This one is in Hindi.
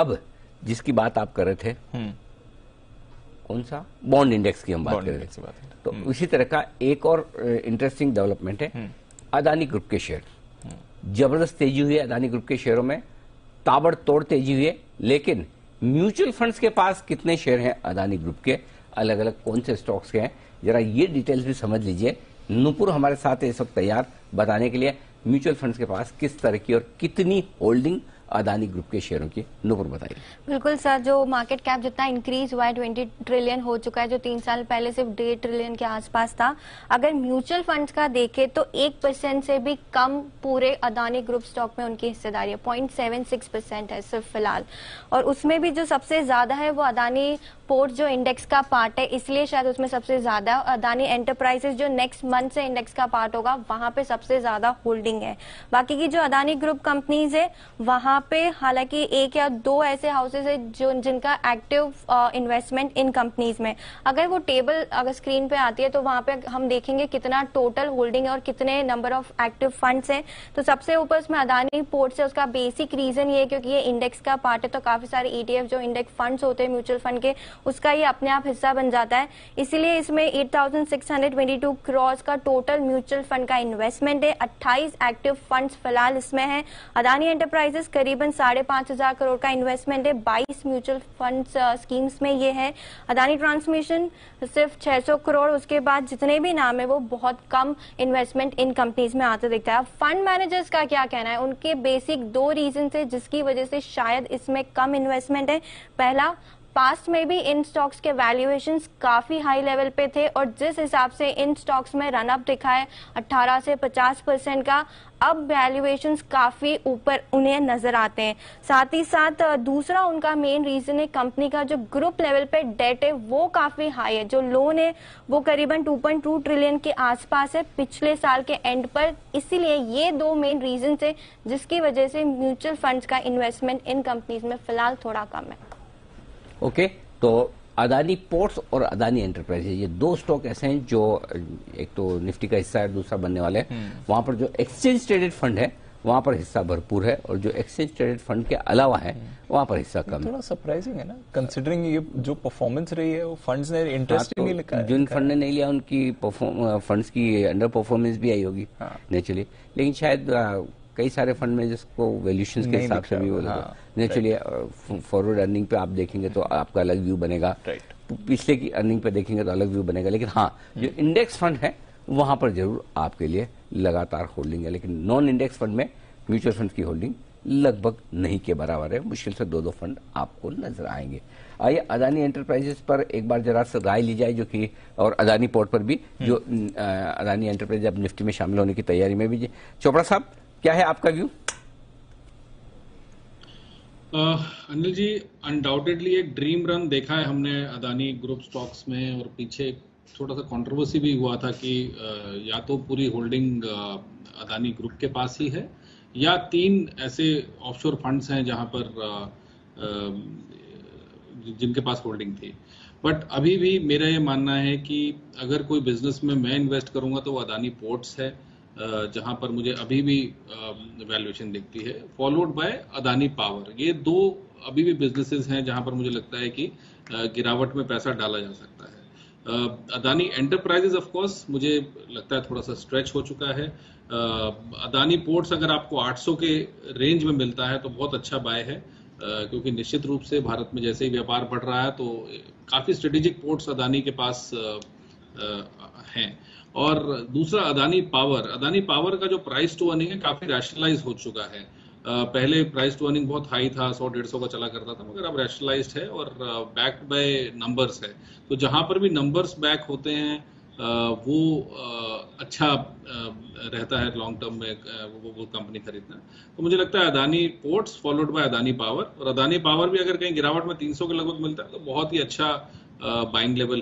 अब जिसकी बात आप कर रहे थे, कौन सा बॉन्ड इंडेक्स की हम बात कर रहे थे, तो उसी तरह का एक और इंटरेस्टिंग डेवलपमेंट है, अदानी ग्रुप के शेयर। जबरदस्त तेजी हुई है अदानी ग्रुप के शेयरों में, ताबड़तोड़ तेजी हुई है। लेकिन म्यूचुअल फंड्स के पास कितने शेयर हैं अदानी ग्रुप के, अलग अलग कौन से स्टॉक्स के हैं, जरा ये डिटेल्स भी समझ लीजिए। नूपुर हमारे साथ है इस वक्त तैयार बताने के लिए म्यूचुअल फंड्स के पास किस तरह की और कितनी होल्डिंग अदानी ग्रुप के शेयरों की। नूपुर बताइए। बिल्कुल सर, जो मार्केट कैप जितना इंक्रीज हुआ है 20 ट्रिलियन हो चुका है, जो 3 साल पहले सिर्फ 1.5 ट्रिलियन के आसपास था। अगर म्यूचुअल फंड्स का देखें तो 1% से भी कम पूरे अदानी ग्रुप स्टॉक में उनकी हिस्सेदारी है, 0.76% है सिर्फ फिलहाल। और उसमें भी जो सबसे ज्यादा है वो अदानी पोर्ट जो इंडेक्स का पार्ट है, इसलिए शायद उसमें सबसे ज्यादा। अदानी एंटरप्राइजेस जो नेक्स्ट मंथ से इंडेक्स का पार्ट होगा, वहां पे सबसे ज्यादा होल्डिंग है। बाकी की जो अदानी ग्रुप कंपनीज है वहां पे हालांकि 1 या 2 ऐसे हाउसेज है जो जिनका एक्टिव इन्वेस्टमेंट इन कंपनीज में। अगर वो टेबल अगर स्क्रीन पे आती है तो वहां पे हम देखेंगे कितना टोटल होल्डिंग है और कितने नंबर ऑफ एक्टिव फंड्स हैं। तो सबसे ऊपर उसमें अदानी पोर्ट से, उसका बेसिक रीजन ये है क्योंकि ये इंडेक्स का पार्ट है, तो काफी सारे ETF जो इंडेक्स फंड्स होते हैं म्यूचुअल फंड के, उसका ये अपने आप हिस्सा बन जाता है। इसीलिए इसमें 8,622 करोड़ का टोटल म्यूचुअल फंड का इन्वेस्टमेंट है। 28 एक्टिव फंड्स फिलहाल इसमें है। अदानी एंटरप्राइजेस करीबन 5,500 करोड़ का इन्वेस्टमेंट है, 22 म्यूचुअल फंड स्कीम्स में ये है। अदानी ट्रांसमिशन सिर्फ 600 करोड़। उसके बाद जितने भी नाम है वो बहुत कम इन्वेस्टमेंट इन कंपनीज में आते दिखता है। फंड मैनेजर्स का क्या कहना है, उनके बेसिक 2 रीजन है जिसकी वजह से शायद इसमें कम इन्वेस्टमेंट है। पहला, पास्ट में भी इन स्टॉक्स के वैल्यूएशंस काफी हाई लेवल पे थे और जिस हिसाब से इन स्टॉक्स में रन अप दिखा है 18 से 50% का, अब वैल्यूएशंस काफी ऊपर उन्हें नजर आते हैं। साथ ही साथ दूसरा उनका मेन रीजन है कंपनी का जो ग्रुप लेवल पे डेट है वो काफी हाई है। जो लोन है वो करीबन 2.2 ट्रिलियन के आसपास है पिछले साल के एंड पर। इसीलिए ये 2 मेन रीजन है जिसकी वजह से म्यूचुअल फंड्स का इन्वेस्टमेंट इन कंपनीज में फिलहाल थोड़ा कम है। ओके, तो अदानी पोर्ट्स और अदानी एंटरप्राइजेज ये 2 स्टॉक ऐसे हैं जो एक तो निफ्टी का हिस्सा है, दूसरा बनने वाले हैं। वहां पर जो एक्सचेंज ट्रेडेड फंड है वहां पर हिस्सा भरपूर है और जो एक्सचेंज ट्रेडेड फंड के अलावा है वहां पर हिस्सा कम है। थोड़ा सरप्राइजिंग है ना, कंसिडरिंग ये जो परफॉर्मेंस रही है वो फंड्स ने इंटरेस्ट नहीं लिखा, जिन फंड ने नहीं लिया उनकी फंड्स की अंडर परफॉर्मेंस भी आई होगी नेचुरली। लेकिन शायद कई सारे फंड में जिसको वैल्यूएशंस के हिसाब से भी वो नेचुरली फॉरवर्ड अर्निंग पे आप देखेंगे तो आपका अलग व्यू बनेगा, पिछले की अर्निंग पे देखेंगे तो अलग व्यू बनेगा। लेकिन हाँ, जो इंडेक्स फंड है वहां पर जरूर आपके लिए लगातार होल्डिंग है। लेकिन नॉन इंडेक्स फंड में म्यूचुअल फंड की होल्डिंग लगभग नहीं के बराबर है, मुश्किल से 2-2 फंड आपको नजर आएंगे। आइए अदानी एंटरप्राइजेस पर एक बार जरा से राय ली जाए, जो कि और अदानी पोर्ट पर भी जो अदानी एंटरप्राइज अब निफ्टी में शामिल होने की तैयारी में भी। चोपड़ा साहब, क्या है आपका व्यू? अनिल जी, अनडाउटेडली एक ड्रीम रन देखा है हमने अदानी ग्रुप स्टॉक्स में, और पीछे थोड़ा सा कंट्रोवर्सी भी हुआ था कि या तो पूरी होल्डिंग अदानी ग्रुप के पास ही है या 3 ऐसे ऑफशोर फंड्स हैं जहां पर जिनके पास होल्डिंग थी। बट अभी भी मेरा ये मानना है कि अगर कोई बिजनेस में मैं इन्वेस्ट करूंगा तो वो अदानी पोर्ट्स है, जहां पर मुझे अभी भी वैल्यूएशन दिखती है, फॉलोड बाय अदानी पावर। ये 2 अभी भी बिजनेसेस हैं जहां पर मुझे लगता है कि गिरावट में पैसा डाला जा सकता है। अदानी एंटरप्राइजेस ऑफ कोर्स मुझे लगता है थोड़ा सा स्ट्रेच हो चुका है। अदानी पोर्ट्स अगर आपको 800 के रेंज में मिलता है तो बहुत अच्छा बाय है, क्योंकि निश्चित रूप से भारत में जैसे ही व्यापार बढ़ रहा है तो काफी स्ट्रेटेजिक पोर्ट्स अदानी के पास हैं। और दूसरा अदानी पावर का जो प्राइस टू अर्निंग है काफी रैशनलाइज हो चुका है। पहले प्राइस टू अर्निंग बहुत हाई था, 100-150 का चला करता था, मगर अब रैशनलाइज्ड है और बैक्ड बाय नंबर्स है। तो जहां पर भी नंबर्स बैक होते हैं वो अच्छा रहता है लॉन्ग टर्म में वो कंपनी खरीदना। तो मुझे लगता है Adani ports followed by Adani power, और अदानी पावर भी अगर कहीं गिरावट में 300 के लगभग मिलता है तो बहुत ही अच्छा बाइंग लेवल